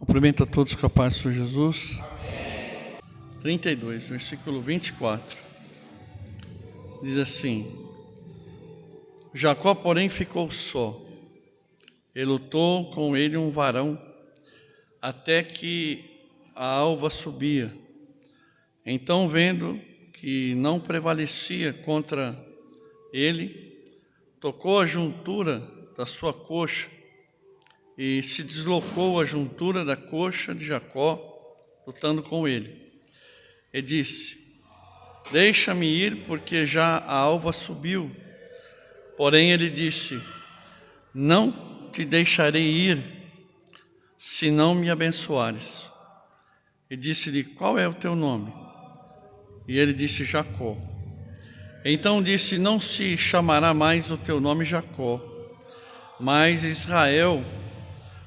Cumprimento a todos com a paz do Senhor Jesus. Amém. 32, versículo 24. Diz assim: Jacó, porém, ficou só, e lutou com ele um varão, até que a alva subia. Então, vendo que não prevalecia contra ele, tocou a juntura da sua coxa, e se deslocou a juntura da coxa de Jacó, lutando com ele. E disse: Deixa-me ir, porque já a alva subiu. Porém ele disse: Não te deixarei ir, se não me abençoares. E disse-lhe: Qual é o teu nome? E ele disse: Jacó. Então disse: Não se chamará mais o teu nome Jacó, mas Israel,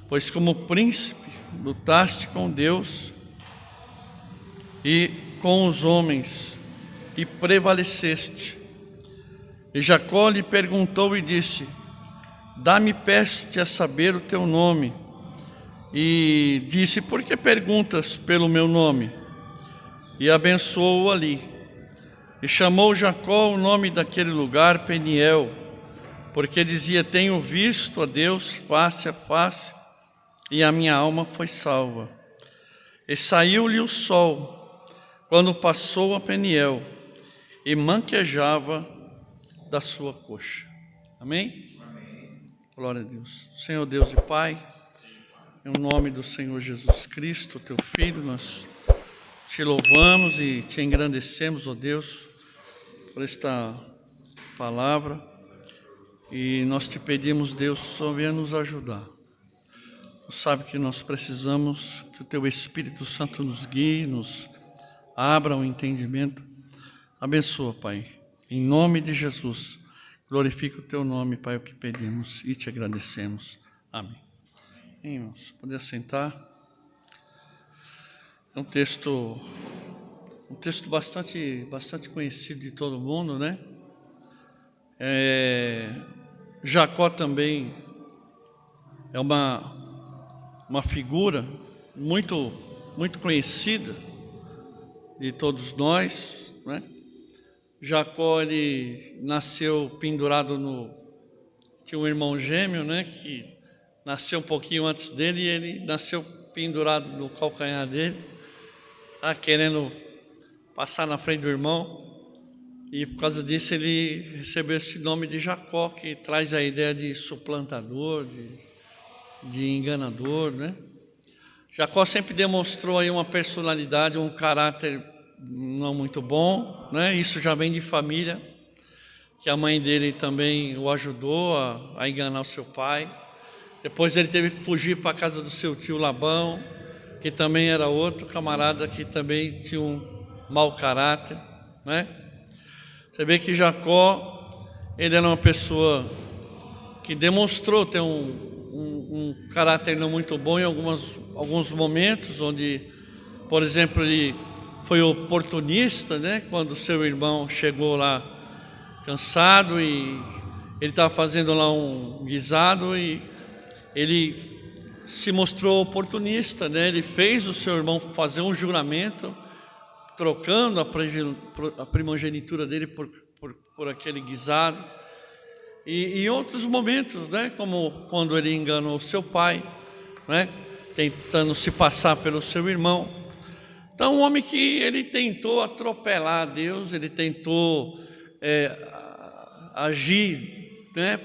pois como príncipe lutaste com Deus e com os homens, e prevaleceste. E Jacó lhe perguntou e disse: Dá-me, peço-te, a saber o teu nome. E disse: Por que perguntas pelo meu nome? E abençoou-o ali. E chamou Jacó o nome daquele lugar Peniel, porque dizia: Tenho visto a Deus face a face, e a minha alma foi salva. E saiu-lhe o sol, quando passou a Peniel, e manquejava da sua coxa. Amém? Amém. Glória a Deus. Senhor Deus e Pai, em nome do Senhor Jesus Cristo, teu Filho, nós te louvamos e te engrandecemos, ó Deus, por esta palavra, e nós te pedimos, Deus, só venha nos ajudar. Tu sabe que nós precisamos que o teu Espírito Santo nos guie, nos abra o entendimento. Abençoa, Pai, em nome de Jesus. Glorifica o teu nome, Pai, o que pedimos e te agradecemos. Amém. Irmãos, poder sentar. É um texto bastante conhecido de todo mundo, né? Jacó também é uma figura muito conhecida de todos nós, né? Jacó, ele nasceu pendurado tinha um irmão gêmeo, né, que nasceu um pouquinho antes dele, e ele nasceu pendurado no calcanhar dele, querendo passar na frente do irmão, e por causa disso ele recebeu esse nome de Jacó, que traz a ideia de suplantador, de enganador, né? Jacó sempre demonstrou aí uma personalidade, um caráter não muito bom, né? Isso já vem de família, que a mãe dele também o ajudou a enganar o seu pai. Depois ele teve que fugir para a casa do seu tio Labão, que também era outro camarada que também tinha um mau caráter, né? Você vê que Jacó, ele era uma pessoa que demonstrou ter um caráter não muito bom em alguns momentos, onde, por exemplo, ele foi oportunista, né? Quando seu irmão chegou lá cansado e ele estava fazendo lá um guisado, e ele se mostrou oportunista, né? Ele fez o seu irmão fazer um juramento, trocando a primogenitura dele por aquele guisado. E em outros momentos, né? Como quando ele enganou seu pai, né? Tentando se passar pelo seu irmão. Então, um homem que ele tentou atropelar a Deus, ele tentou agir, né?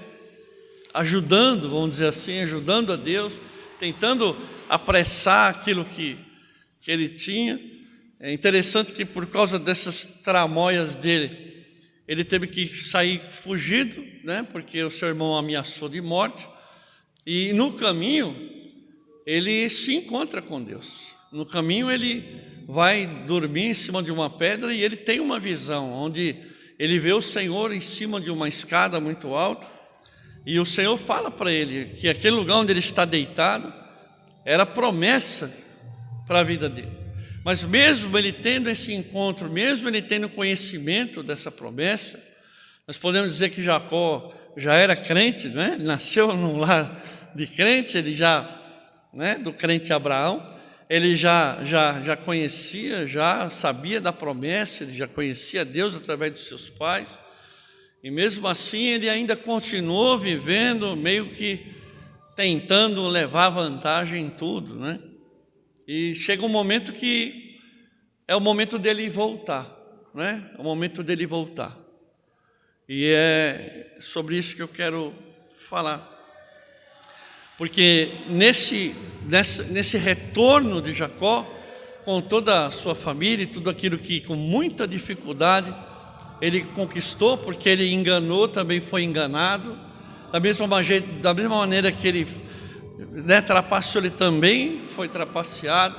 Ajudando, vamos dizer assim, ajudando a Deus, tentando apressar aquilo que ele tinha. É interessante que por causa dessas tramóias dele, ele teve que sair fugido, né? Porque o seu irmão ameaçou de morte, e no caminho ele se encontra com Deus. No caminho ele vai dormir em cima de uma pedra, e ele tem uma visão, onde ele vê o Senhor em cima de uma escada muito alta, e o Senhor fala para ele que aquele lugar onde ele está deitado era promessa para a vida dele. Mas mesmo ele tendo esse encontro, mesmo ele tendo conhecimento dessa promessa, nós podemos dizer que Jacó já era crente, né? Ele nasceu num lar de crente, ele já né, do crente Abraão. Ele já conhecia, já sabia da promessa, ele já conhecia Deus através dos seus pais. E mesmo assim ele ainda continuou vivendo, meio que tentando levar vantagem em tudo, né? E chega um momento que é o momento dele voltar, né? É o momento dele voltar. E é sobre isso que eu quero falar. Porque nesse retorno de Jacó, com toda a sua família e tudo aquilo que com muita dificuldade ele conquistou, porque ele enganou, também foi enganado, da mesma maneira que ele, né, trapaceou, ele também foi trapaceado.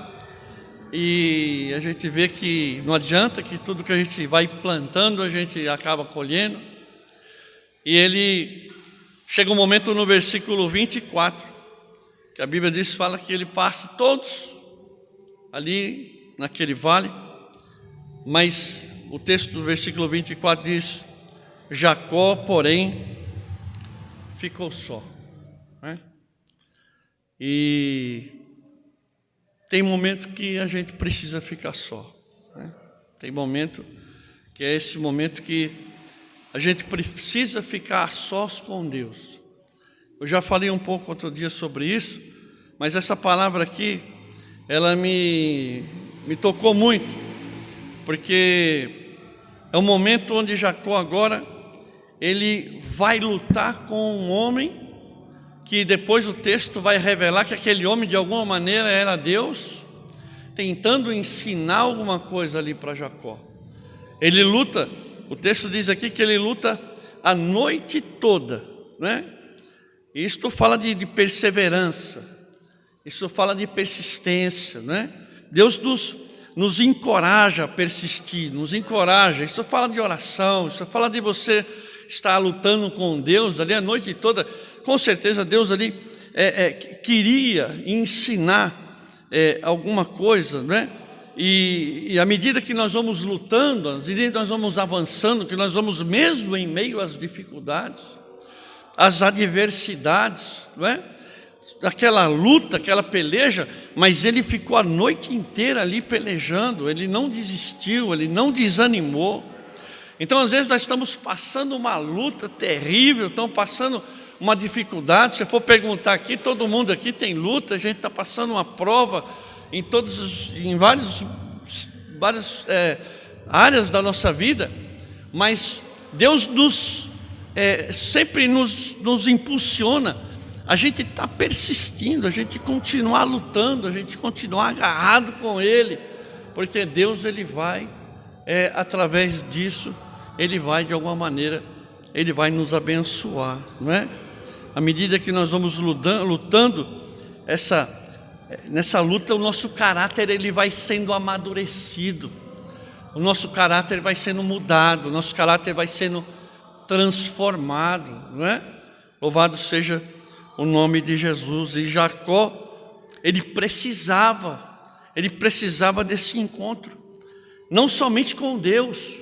E a gente vê que não adianta, que tudo que a gente vai plantando a gente acaba colhendo. E ele chega um momento no versículo 24, que a Bíblia diz, fala que ele passa todos ali naquele vale, mas o texto do versículo 24 diz: Jacó, porém, ficou só, né? E tem momento que a gente precisa ficar só, né? Tem momento que é esse momento que a gente precisa ficar a sós com Deus. Eu já falei um pouco outro dia sobre isso, mas essa palavra aqui, ela me tocou muito, porque é um momento onde Jacó agora, ele vai lutar com um homem, que depois o texto vai revelar que aquele homem de alguma maneira era Deus, tentando ensinar alguma coisa ali para Jacó. Ele luta, o texto diz aqui que ele luta a noite toda, né? Isto fala de perseverança, isso fala de persistência, né? Deus nos encoraja a persistir, nos encoraja. Isso fala de oração, isso fala de você estar lutando com Deus ali a noite toda. Com certeza Deus ali queria ensinar alguma coisa, né? E à medida que nós vamos lutando, à medida que nós vamos avançando, que nós vamos mesmo em meio às dificuldades, às adversidades, não é? Aquela luta, aquela peleja, mas ele ficou a noite inteira ali pelejando, ele não desistiu, ele não desanimou. Então às vezes nós estamos passando uma luta terrível, estamos passando uma dificuldade. Se for perguntar aqui, todo mundo aqui tem luta, a gente está passando uma prova em várias áreas da nossa vida, mas Deus sempre nos impulsiona a gente está persistindo, a gente continuar lutando, a gente continuar agarrado com Ele, porque Deus, Ele vai, através disso, Ele vai de alguma maneira, Ele vai nos abençoar, não é? À medida que nós vamos lutando, nessa luta, o nosso caráter ele vai sendo amadurecido, o nosso caráter vai sendo mudado, o nosso caráter vai sendo transformado, não é? Louvado seja o nome de Jesus. E Jacó, ele precisava desse encontro, não somente com Deus,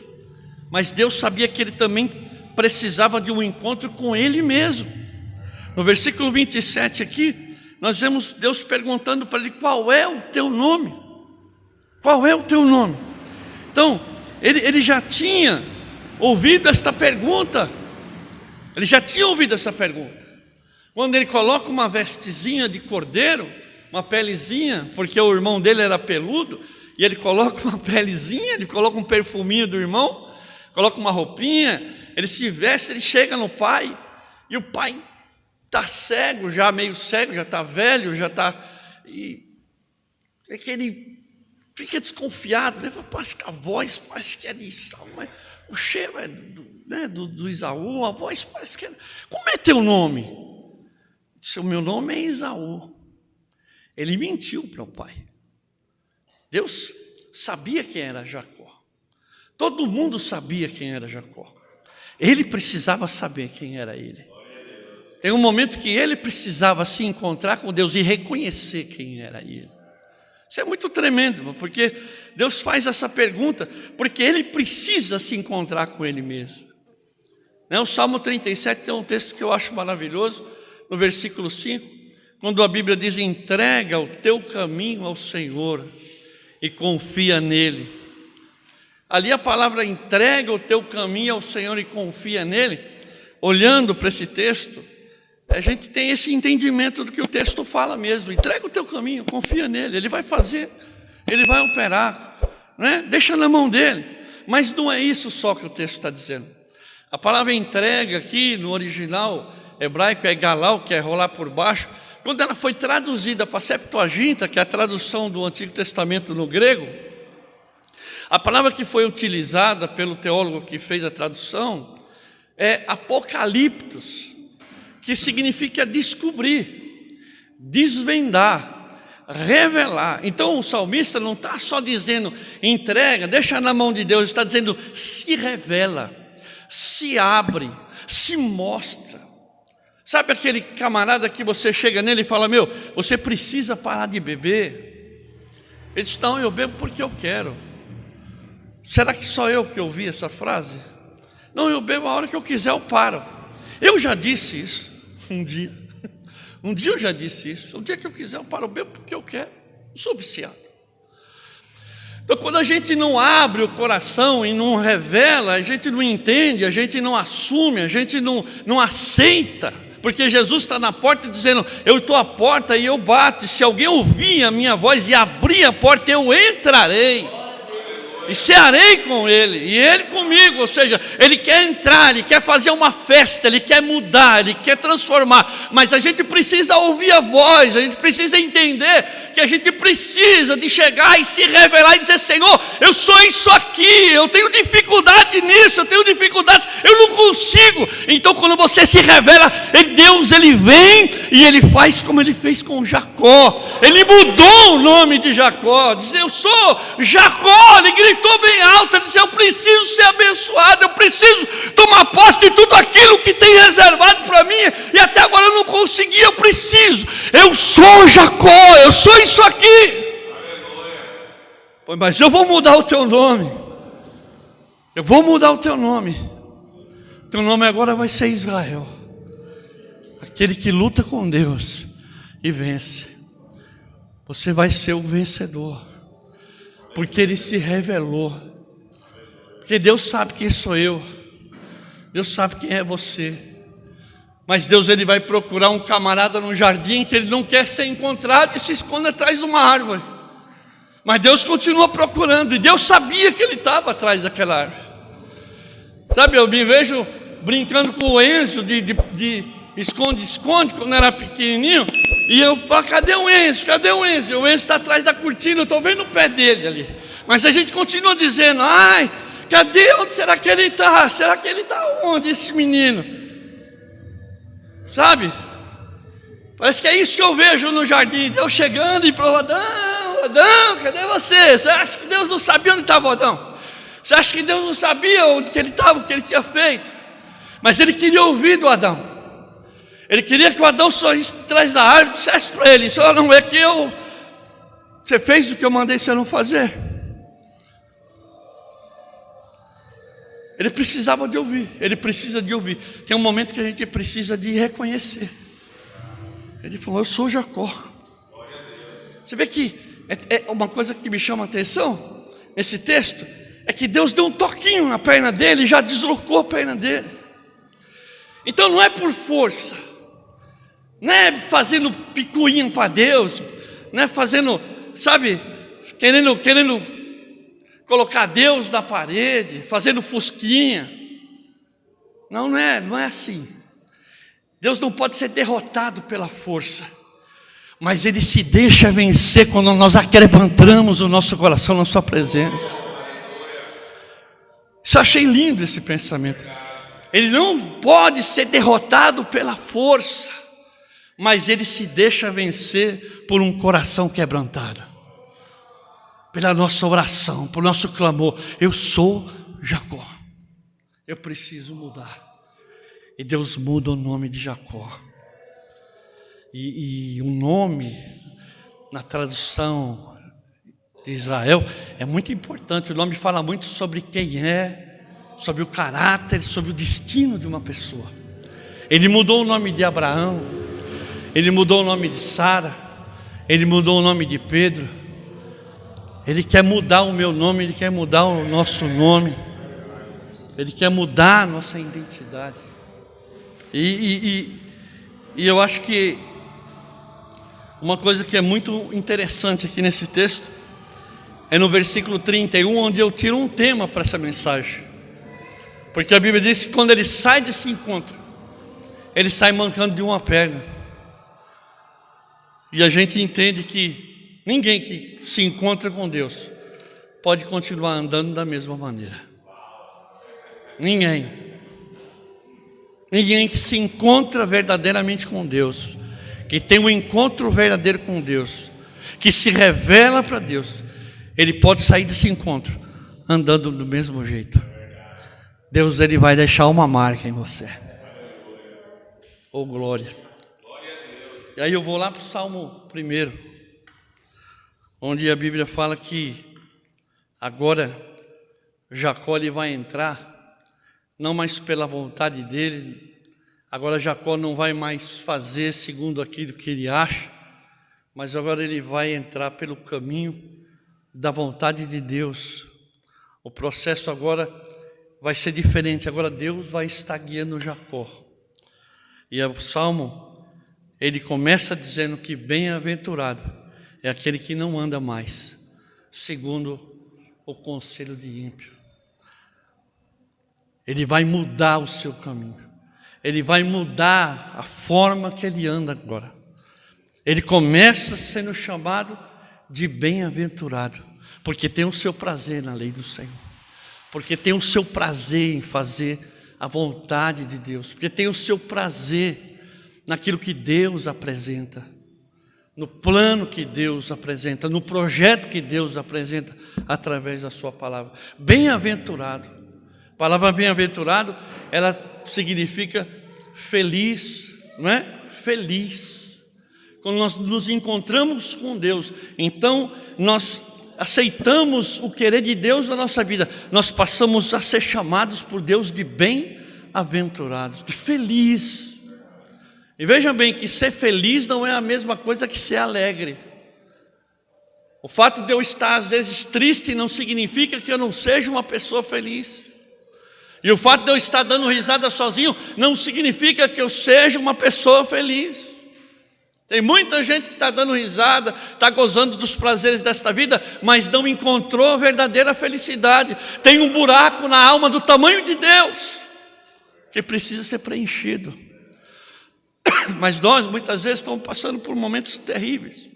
mas Deus sabia que ele também precisava de um encontro com ele mesmo. No versículo 27 aqui, nós vemos Deus perguntando para ele: qual é o teu nome? Qual é o teu nome? Então, ele já tinha ouvido esta pergunta, quando ele coloca uma vestezinha de cordeiro, uma pelezinha, porque o irmão dele era peludo, e ele coloca uma pelezinha, ele coloca um perfuminho do irmão, coloca uma roupinha, ele se veste, ele chega no pai, e o pai está cego, já meio cego, já está velho, já está... E é que ele fica desconfiado, né? Parece que a voz parece que é de Isaú, mas o cheiro é do Isaú, a voz parece que é... Como é teu nome? Disse: o meu nome é Isaú. Ele mentiu para o pai. Deus sabia quem era Jacó. Todo mundo sabia quem era Jacó. Ele precisava saber quem era ele. Tem um momento que ele precisava se encontrar com Deus e reconhecer quem era ele. Isso é muito tremendo, porque Deus faz essa pergunta, porque ele precisa se encontrar com ele mesmo. O Salmo 37 tem um texto que eu acho maravilhoso, no versículo 5, quando a Bíblia diz: entrega o teu caminho ao Senhor e confia nele. Ali a palavra entrega o teu caminho ao Senhor e confia nele, olhando para esse texto, a gente tem esse entendimento do que o texto fala mesmo. Entrega o teu caminho, confia nele, ele vai fazer, ele vai operar, né? Deixa na mão dele. Mas não é isso só que o texto está dizendo. A palavra entrega aqui no original hebraico é galau, que é rolar por baixo. Quando ela foi traduzida para a Septuaginta, que é a tradução do Antigo Testamento no grego, a palavra que foi utilizada pelo teólogo que fez a tradução é apocaliptos, que significa descobrir, desvendar, revelar. Então o salmista não está só dizendo entrega, deixa na mão de Deus, está dizendo se revela, se abre, se mostra. Sabe aquele camarada que você chega nele e fala: meu, você precisa parar de beber? Ele diz: não, eu bebo porque eu quero. Será que só eu que ouvi essa frase? Não, eu bebo a hora que eu quiser, eu paro. Eu já disse isso um dia. Um dia eu já disse isso. O dia que eu quiser, eu paro. Eu bebo porque eu quero. Eu sou viciado. Então, quando a gente não abre o coração e não revela, a gente não entende, a gente não assume, a gente não aceita. Porque Jesus está na porta dizendo: eu estou à porta e eu bato. E se alguém ouvir a minha voz e abrir a porta, eu entrarei e cearei com ele, e ele comigo. Ou seja, ele quer entrar, ele quer fazer uma festa, ele quer mudar, ele quer transformar. Mas a gente precisa ouvir a voz, a gente precisa entender que a gente precisa de chegar e se revelar e dizer: Senhor, eu sou isso aqui, eu tenho dificuldade nisso, eu tenho dificuldades, eu não consigo. Então quando você se revela, Deus, ele vem e ele faz como ele fez com Jacó. Ele mudou o nome de Jacó, diz: eu sou Jacó. Ele gritou bem alto, ele disse: eu preciso ser abençoado, eu preciso tomar posse de tudo aquilo que tem reservado para mim, e até agora eu não consegui. Eu preciso, eu sou Jacó, eu sou isso aqui. Pois, mas eu vou mudar o teu nome, eu vou mudar o teu nome. Teu nome agora vai ser Israel, aquele que luta com Deus e vence. Você vai ser o vencedor, porque ele se revelou. Porque Deus sabe quem sou eu, Deus sabe quem é você. Mas Deus, ele vai procurar um camarada no jardim que ele não quer ser encontrado e se esconde atrás de uma árvore. Mas Deus continua procurando, e Deus sabia que ele estava atrás daquela árvore. Sabe, eu me vejo brincando com o Enzo de esconde-esconde quando era pequenininho, e eu falo: cadê o Enzo? Cadê o Enzo? O Enzo está atrás da cortina, eu estou vendo o pé dele ali. Mas a gente continua dizendo: ai, cadê? Onde será que ele está? Será que ele está onde, esse menino? Sabe? Parece que é isso que eu vejo no jardim. Deus chegando e falando: Adão, cadê você? Você acha que Deus não sabia onde estava Adão? Você acha que Deus não sabia onde que ele estava, o que ele tinha feito? Mas ele queria ouvir do Adão. Ele queria que o Adão sorrisse atrás da árvore e dissesse para ele: só não é que você fez o que eu mandei você não fazer. Ele precisava de ouvir, ele precisa de ouvir. Tem um momento que a gente precisa de reconhecer. Ele falou: eu sou Jacó. Você vê que é uma coisa que me chama a atenção nesse texto, é que Deus deu um toquinho na perna dele e já deslocou a perna dele. Então não é por força, não é fazendo picuinha para Deus, não é fazendo, sabe, querendo colocar Deus na parede, fazendo fusquinha. Não é assim. Deus não pode ser derrotado pela força, mas Ele se deixa vencer quando nós aquebrantamos o nosso coração na sua presença. Isso eu achei lindo, esse pensamento. Ele não pode ser derrotado pela força, mas ele se deixa vencer por um coração quebrantado, pela nossa oração, por nosso clamor. Eu sou Jacó, eu preciso mudar. E Deus muda o nome de Jacó. E o nome, na tradução de Israel, é muito importante. O nome fala muito sobre quem é, sobre o caráter, sobre o destino de uma pessoa. Ele mudou o nome de Abraão Ele mudou o nome de Sara, Ele mudou o nome de Pedro. Ele quer mudar o meu nome, Ele quer mudar o nosso nome. Ele quer mudar a nossa identidade. E eu acho que uma coisa que é muito interessante aqui nesse texto é no versículo 31, onde eu tiro um tema para essa mensagem. Porque a Bíblia diz que quando ele sai desse encontro, ele sai mancando de uma perna. E a gente entende que ninguém que se encontra com Deus pode continuar andando da mesma maneira. Ninguém que se encontra verdadeiramente com Deus, que tem um encontro verdadeiro com Deus, que se revela para Deus, ele pode sair desse encontro andando do mesmo jeito. Deus, ele vai deixar uma marca em você. Oh, glória. E aí eu vou lá para o Salmo 1, onde a Bíblia fala que agora Jacó ele vai entrar, não mais pela vontade dele. Agora Jacó não vai mais fazer segundo aquilo que ele acha, mas agora ele vai entrar pelo caminho da vontade de Deus. O processo agora vai ser diferente. Agora Deus vai estar guiando Jacó. E o Salmo, ele começa dizendo que bem-aventurado é aquele que não anda mais segundo o conselho de ímpio. Ele vai mudar o seu caminho. Ele vai mudar a forma que ele anda agora. Ele começa sendo chamado de bem-aventurado, porque tem o seu prazer na lei do Senhor, porque tem o seu prazer em fazer a vontade de Deus, porque tem o seu prazer naquilo que Deus apresenta, no plano que Deus apresenta, no projeto que Deus apresenta através da sua palavra. Bem-aventurado. A palavra bem-aventurado, ela significa feliz, não é? Feliz. Quando nós nos encontramos com Deus, então nós aceitamos o querer de Deus na nossa vida, nós passamos a ser chamados por Deus de bem-aventurados, de feliz. E veja bem que ser feliz não é a mesma coisa que ser alegre. O fato de eu estar às vezes triste não significa que eu não seja uma pessoa feliz. E o fato de eu estar dando risada sozinho não significa que eu seja uma pessoa feliz. Tem muita gente que está dando risada, está gozando dos prazeres desta vida, mas não encontrou a verdadeira felicidade. Tem um buraco na alma do tamanho de Deus, que precisa ser preenchido. Mas nós muitas vezes estamos passando por momentos terríveis.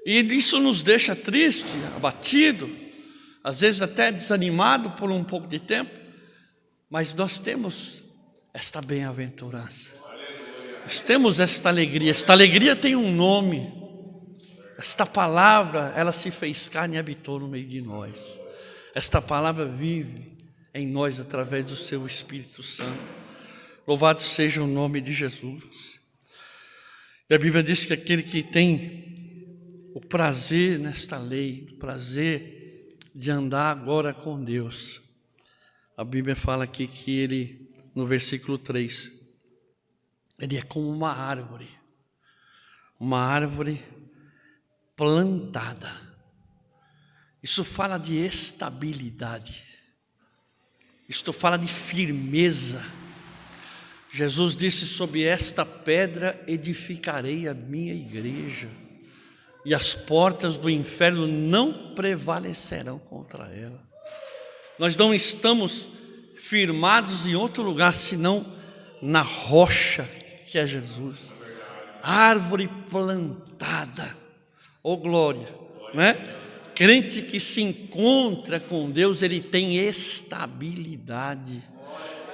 E isso nos deixa triste, abatido, às vezes até desanimado por um pouco de tempo, mas nós temos esta bem-aventurança, nós temos esta alegria tem um nome, esta palavra, ela se fez carne e habitou no meio de nós, esta palavra vive em nós através do seu Espírito Santo, louvado seja o nome de Jesus. E a Bíblia diz que aquele que tem o prazer nesta lei, o prazer de andar agora com Deus, a Bíblia fala aqui que ele, no versículo 3, ele é como uma árvore plantada. Isso fala de estabilidade, isto fala de firmeza. Jesus disse: sobre esta pedra edificarei a minha igreja, e as portas do inferno não prevalecerão contra ela. Nós não estamos firmados em outro lugar senão na rocha que é Jesus. Árvore plantada, oh glória, não é? Crente que se encontra com Deus, ele tem estabilidade.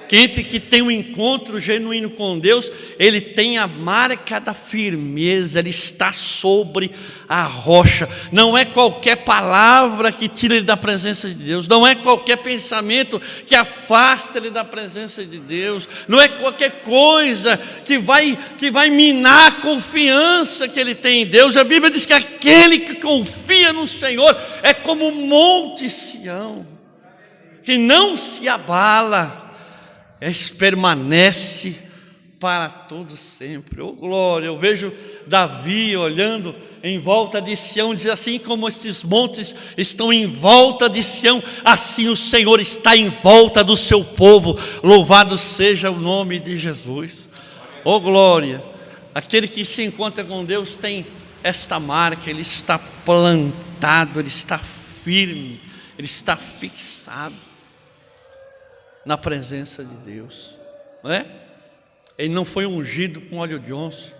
Crente que tem um encontro genuíno com Deus, ele tem a marca da firmeza, ele está sobre a rocha. Não é qualquer palavra que tira ele da presença de Deus, não é qualquer pensamento que afasta ele da presença de Deus, não é qualquer coisa que vai minar a confiança que ele tem em Deus. A Bíblia diz que aquele que confia no Senhor é como o monte Sião, que não se abala, permanece para todo sempre. Oh glória, eu vejo Davi olhando em volta de Sião, diz assim: como esses montes estão em volta de Sião, assim o Senhor está em volta do seu povo. Louvado seja o nome de Jesus. Oh glória, aquele que se encontra com Deus tem esta marca, ele está plantado, ele está firme, ele está fixado na presença de Deus, não é? Ele não foi ungido com óleo de onça,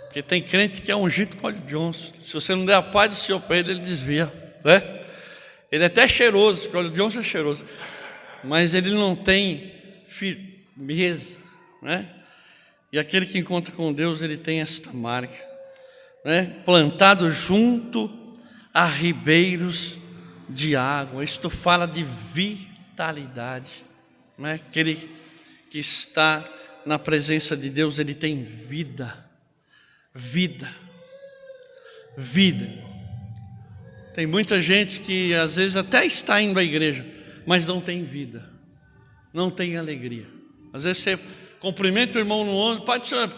porque tem crente que é ungido com óleo de onça. Se você não der a paz do Senhor para ele desvia, né? Ele é até cheiroso, porque o óleo de onça é cheiroso, mas ele não tem firmeza, né? E aquele que encontra com Deus, ele tem esta marca, né? Plantado junto a ribeiros de água. Isto fala de vitalidade, né? Aquele que está na presença de Deus, ele tem vida, vida. Tem muita gente que às vezes até está indo à igreja, mas não tem vida, não tem alegria. Às vezes você cumprimenta o irmão no ombro: Pai do Senhor,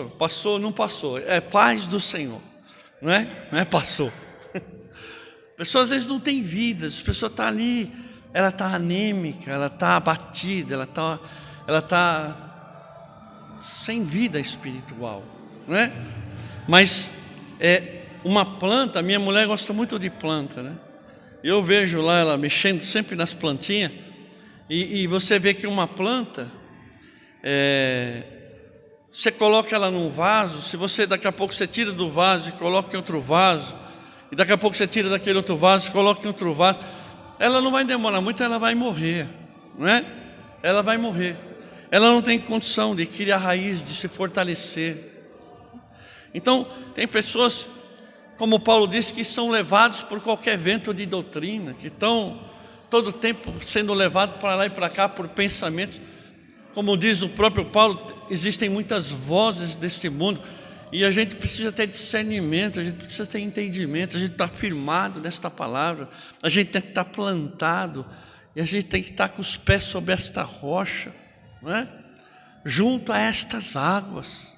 passou, não passou, é paz do Senhor, não é passou. A pessoa às vezes não tem vida, a pessoa está ali, ela está anêmica, ela está abatida, ela está sem vida espiritual, não é? Mas uma planta, minha mulher gosta muito de planta, né? Eu vejo lá ela mexendo sempre nas plantinhas, e você vê que uma planta, você coloca ela num vaso, se você daqui a pouco você tira do vaso e coloca em outro vaso, e daqui a pouco você tira daquele outro vaso e coloca em outro vaso, ela não vai demorar muito, ela vai morrer, não é? Ela vai morrer. Ela não tem condição de criar raiz, de se fortalecer. Então, tem pessoas, como Paulo disse, que são levados por qualquer vento de doutrina, que estão todo o tempo sendo levados para lá e para cá por pensamentos. Como diz o próprio Paulo, existem muitas vozes desse mundo, e a gente precisa ter discernimento, a gente precisa ter entendimento, a gente está firmado nesta palavra, a gente tem que estar plantado, e a gente tem que estar com os pés sobre esta rocha, não é? Junto a estas águas.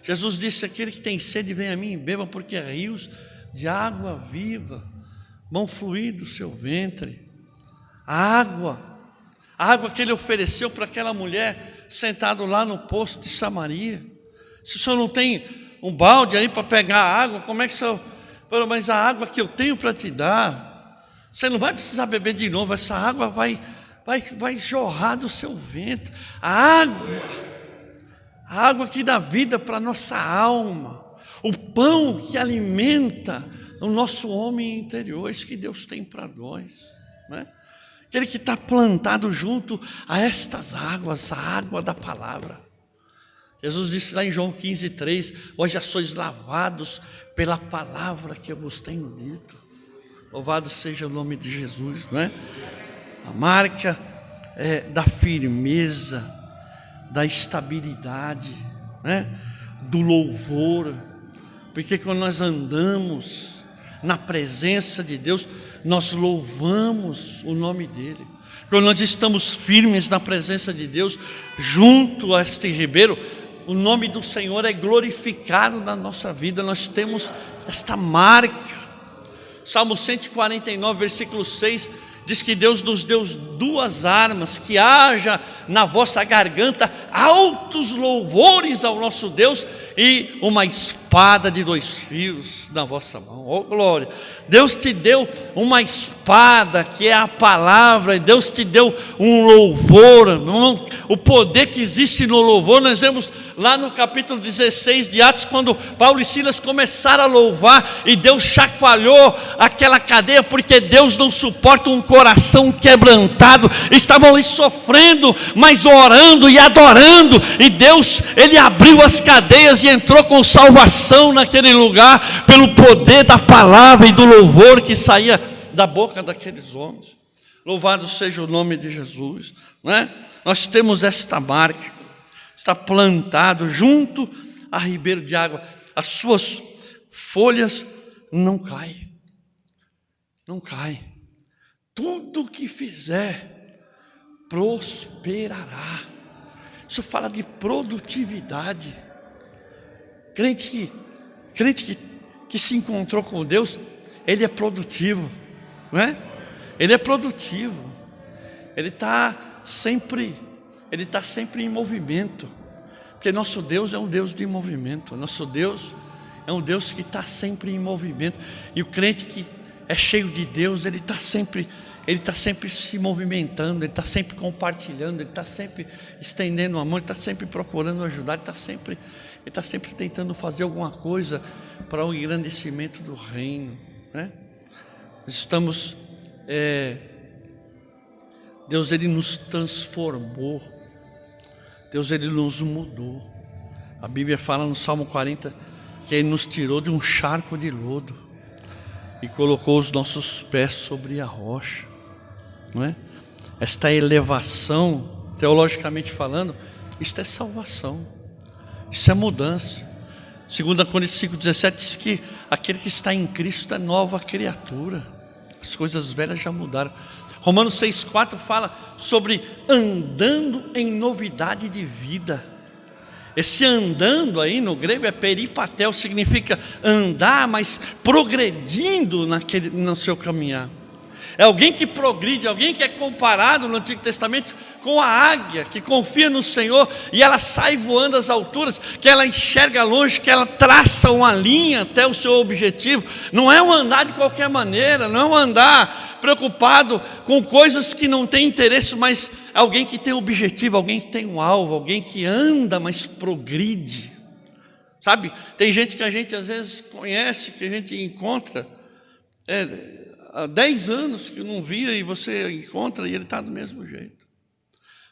Jesus disse: aquele que tem sede, vem a mim e beba, porque rios de água viva vão fluir do seu ventre. A água que ele ofereceu para aquela mulher sentada lá no poço de Samaria. Se o senhor não tem um balde aí para pegar a água, como é que o senhor... Mas a água que eu tenho para te dar, você não vai precisar beber de novo, essa água vai jorrar do seu ventre. A água que dá vida para a nossa alma, o pão que alimenta o nosso homem interior, isso que Deus tem para nós, né? Aquele que está plantado junto a estas águas, a água da palavra. Jesus disse lá em João 15:3: vós já sois lavados pela palavra que eu vos tenho dito. Louvado seja o nome de Jesus, não é? A marca da firmeza, da estabilidade, né? Do louvor, porque quando nós andamos na presença de Deus, nós louvamos o nome dEle. Quando nós estamos firmes na presença de Deus, junto a este ribeiro, o nome do Senhor é glorificado na nossa vida. Nós temos esta marca. Salmo 149, versículo 6, diz que Deus nos deu duas armas, que haja na vossa garganta altos louvores ao nosso Deus, e uma espada de 2 fios na vossa mão. Oh glória! Deus te deu uma espada, que é a palavra, e Deus te deu um louvor. O poder que existe no louvor, nós vemos lá no capítulo 16 de Atos, quando Paulo e Silas começaram a louvar, e Deus chacoalhou aquela cadeia, porque Deus não suporta um coração quebrantado. Estavam ali sofrendo, mas orando e adorando, e Deus, Ele abriu as cadeias e entrou com salvação naquele lugar, pelo poder da palavra e do louvor que saía da boca daqueles homens. Louvado seja o nome de Jesus, né? Nós temos esta marca, está plantado junto a ribeiro de água, as suas folhas não caem, tudo que fizer prosperará. Isso fala de produtividade. Crente que se encontrou com Deus, ele é produtivo, não é? Ele é produtivo. Ele está sempre em movimento. Porque nosso Deus é um Deus de movimento. Nosso Deus é um Deus que está sempre em movimento. E o crente que é cheio de Deus, ele está sempre se movimentando, ele está sempre compartilhando, ele está sempre estendendo amor, ele está sempre procurando ajudar, ele está sempre tentando fazer alguma coisa para o engrandecimento do reino, né? Estamos, Deus, ele nos transformou, Deus, ele nos mudou. A Bíblia fala no Salmo 40 que ele nos tirou de um charco de lodo e colocou os nossos pés sobre a rocha, não é? Esta elevação, teologicamente falando, isto é salvação, isso é mudança. 2 Coríntios 5,17 diz que aquele que está em Cristo é nova criatura, as coisas velhas já mudaram. Romanos 6,4 fala sobre andando em novidade de vida. Esse andando aí no grego é peripatel, significa andar, mas progredindo no seu caminhar. É alguém que progride, alguém que é comparado no Antigo Testamento com a águia, que confia no Senhor e ela sai voando às alturas, que ela enxerga longe, que ela traça uma linha até o seu objetivo. Não é um andar de qualquer maneira, não é um andar preocupado com coisas que não têm interesse, mas alguém que tem objetivo, alguém que tem um alvo, alguém que anda, mas progride. Sabe, tem gente que a gente às vezes conhece, que a gente encontra há 10 anos que não via, e você encontra e ele está do mesmo jeito.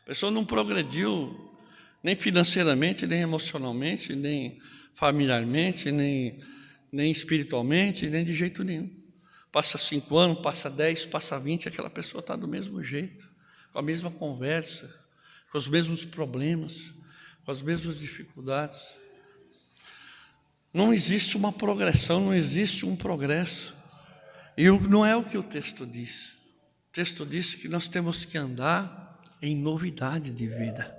A pessoa não progrediu nem financeiramente, nem emocionalmente, nem familiarmente, nem espiritualmente, nem de jeito nenhum. Passa 5 anos, passa 10, passa 20, aquela pessoa está do mesmo jeito, com a mesma conversa, com os mesmos problemas, com as mesmas dificuldades. Não existe uma progressão, não existe um progresso. E não é o que o texto diz. O texto diz que nós temos que andar em novidade de vida.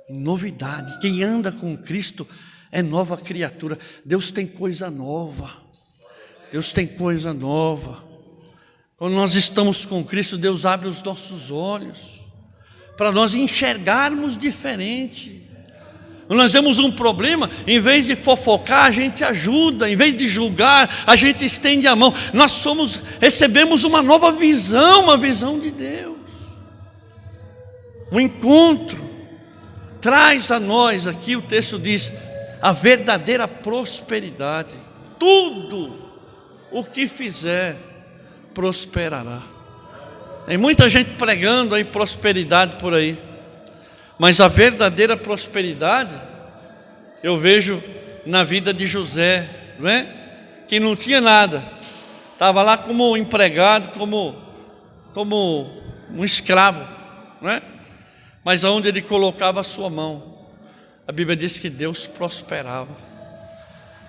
Em novidade. Quem anda com Cristo é nova criatura. Deus tem coisa nova. Deus tem coisa nova. Quando nós estamos com Cristo, Deus abre os nossos olhos para nós enxergarmos diferente. Quando nós vemos um problema, em vez de fofocar, a gente ajuda, em vez de julgar, a gente estende a mão. Nós recebemos uma nova visão, uma visão de Deus. O encontro traz a nós, aqui o texto diz, a verdadeira prosperidade. Tudo o que fizer prosperará. Tem muita gente pregando aí prosperidade por aí. Mas a verdadeira prosperidade, eu vejo na vida de José, não é? Que não tinha nada, estava lá como empregado, como um escravo, não é? Mas aonde ele colocava a sua mão, a Bíblia diz que Deus prosperava,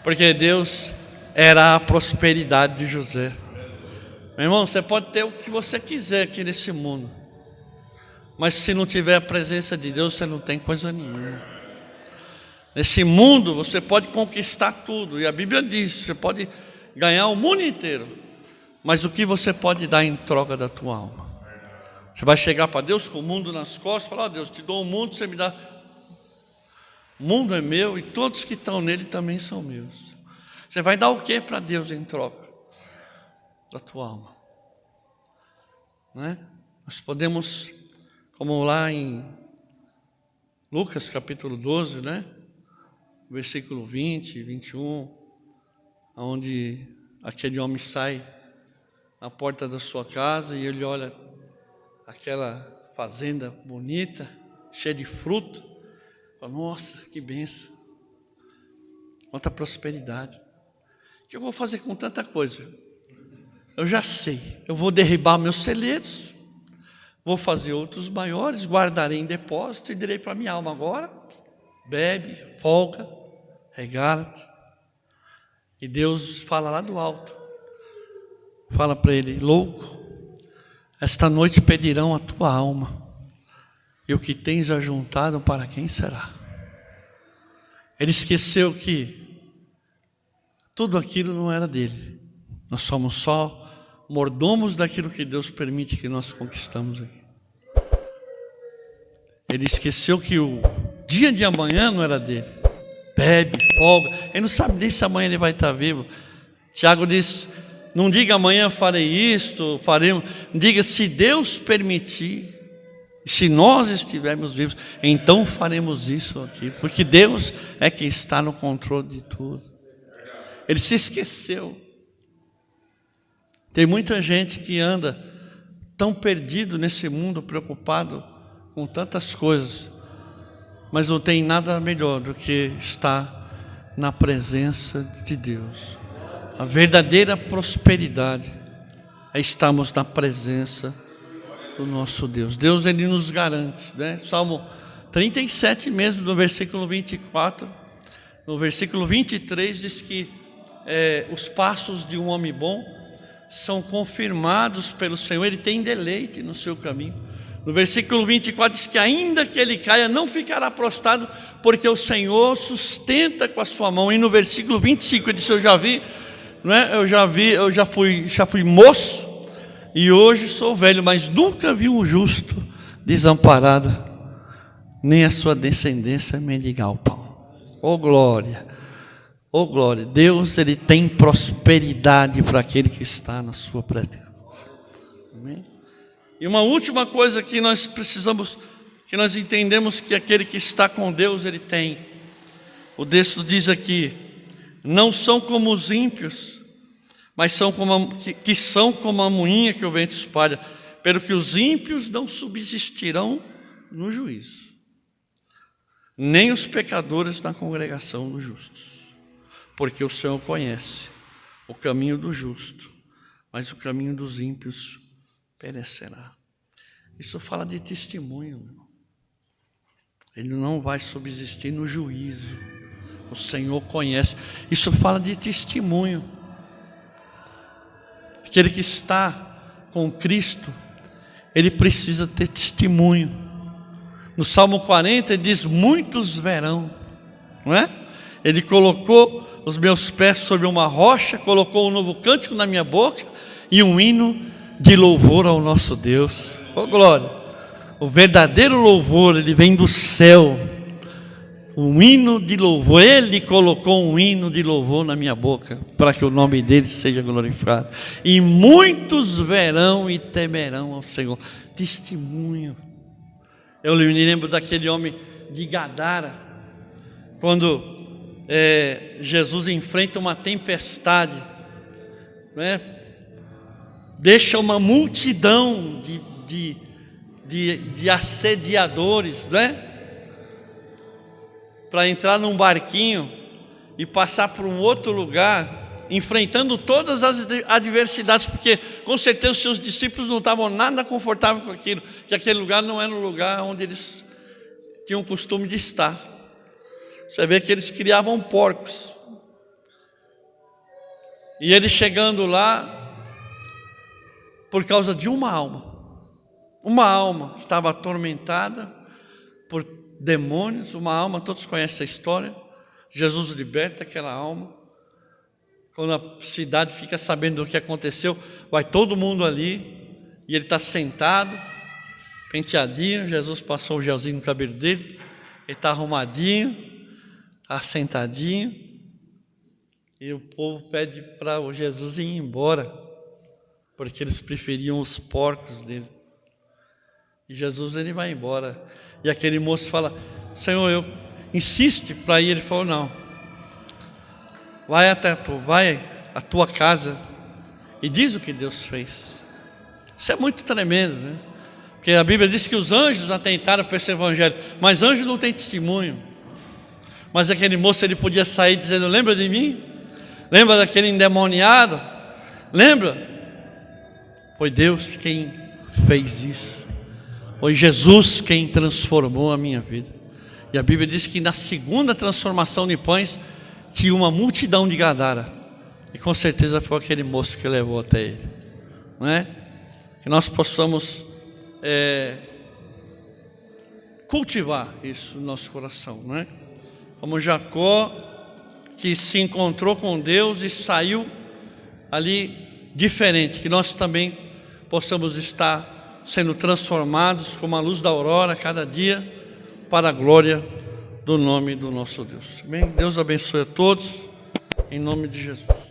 porque Deus era a prosperidade de José. Meu irmão, você pode ter o que você quiser aqui nesse mundo, mas se não tiver a presença de Deus, você não tem coisa nenhuma. Nesse mundo você pode conquistar tudo, e a Bíblia diz, você pode ganhar o mundo inteiro, mas o que você pode dar em troca da tua alma? Você vai chegar para Deus com o mundo nas costas e falar, Deus, te dou o mundo, você me dá. O mundo é meu e todos que estão nele também são meus. Você vai dar o que para Deus em troca da tua alma? Não é? Nós podemos, como lá em Lucas capítulo 12, né? Versículo 20, 21, onde aquele homem sai na porta da sua casa e ele olha aquela fazenda bonita, cheia de fruto, fala, nossa, que bênção, quanta prosperidade, o que eu vou fazer com tanta coisa? Eu já sei, eu vou derribar meus celeiros, vou fazer outros maiores, guardarei em depósito e direi para minha alma agora, bebe, folga, regala-te. E Deus fala lá do alto, fala para ele, louco, esta noite pedirão a tua alma, E o que tens ajuntado, para quem será? Ele esqueceu que tudo aquilo não era dele. Nós somos só mordomos daquilo que Deus permite que nós conquistamos aqui. Ele esqueceu que o dia de amanhã não era dele. Bebe, folga. Ele não sabe nem se amanhã ele vai estar vivo. Tiago diz: não diga amanhã farei isto, faremos. Diga, se Deus permitir, se nós estivermos vivos, então faremos isso ou aquilo. Porque Deus é quem está no controle de tudo. Ele se esqueceu. Tem muita gente que anda tão perdido nesse mundo, preocupado com tantas coisas, mas não tem nada melhor do que estar na presença de Deus. A verdadeira prosperidade é estarmos na presença do nosso Deus. Deus, Ele nos garante, né? Salmo 37 mesmo, no versículo 24, no versículo 23 diz que os passos de um homem bom são confirmados pelo Senhor, Ele tem deleite no seu caminho. No versículo 24 diz que ainda que ele caia, não ficará prostrado, porque o Senhor sustenta com a sua mão. E no versículo 25 ele disse: eu já vi, eu já fui moço e hoje sou velho, mas nunca vi um justo desamparado, nem a sua descendência mendigar o pão. Oh glória, oh glória. Deus, Ele tem prosperidade para aquele que está na sua presença. Amém? E uma última coisa que nós precisamos, que nós entendemos que aquele que está com Deus, ele tem. O texto diz aqui: não são como os ímpios, mas são que são como a moinha que o vento espalha, pelo que os ímpios não subsistirão no juízo, nem os pecadores na congregação dos justos, porque o Senhor conhece o caminho do justo, mas o caminho dos ímpios perecerá. Isso fala de testemunho, meu. Ele não vai subsistir no juízo. O Senhor conhece. Isso fala de testemunho. Aquele que está com Cristo, ele precisa ter testemunho. No Salmo 40 ele diz: muitos verão, não é? Ele colocou os meus pés sobre uma rocha, colocou um novo cântico na minha boca e um hino de louvor ao nosso Deus. Oh glória! O verdadeiro louvor, ele vem do céu. Um hino de louvor. Ele colocou um hino de louvor na minha boca, para que o nome dele seja glorificado. E muitos verão e temerão ao Senhor. Testemunho. Eu me lembro daquele homem de Gadara, quando Jesus enfrenta uma tempestade, né? Deixa uma multidão de assediadores, né? Para entrar num barquinho e passar para um outro lugar, enfrentando todas as adversidades, porque com certeza os seus discípulos não estavam nada confortáveis com aquilo, que aquele lugar não era o lugar onde eles tinham o costume de estar. Você vê que eles criavam porcos, e ele chegando lá, por causa de uma alma que estava atormentada por demônios, uma alma, todos conhecem essa história. Jesus liberta aquela alma. Quando a cidade fica sabendo do que aconteceu, vai todo mundo ali, e ele está sentado, penteadinho. Jesus passou o gelzinho no cabelo dele, ele está arrumadinho, está sentadinho, e o povo pede para o Jesus ir embora, porque eles preferiam os porcos dele. E Jesus, ele vai embora. E aquele moço fala: Senhor, eu insiste para ir. Ele falou: não, vai à tua casa e diz o que Deus fez. Isso é muito tremendo, né? Porque a Bíblia diz que os anjos atentaram para esse evangelho, mas anjo não tem testemunho. Mas aquele moço, ele podia sair dizendo: lembra de mim? Lembra daquele endemoniado? Lembra? Foi Deus quem fez isso. Foi Jesus quem transformou a minha vida. E a Bíblia diz que na segunda transformação de pães tinha uma multidão de Gadara. E com certeza foi aquele moço que levou até ele, não é? Que nós possamos cultivar isso no nosso coração, não é? Como Jacó, que se encontrou com Deus e saiu ali diferente, que nós também possamos estar sendo transformados como a luz da aurora cada dia para a glória do nome do nosso Deus. Amém? Deus abençoe a todos, em nome de Jesus.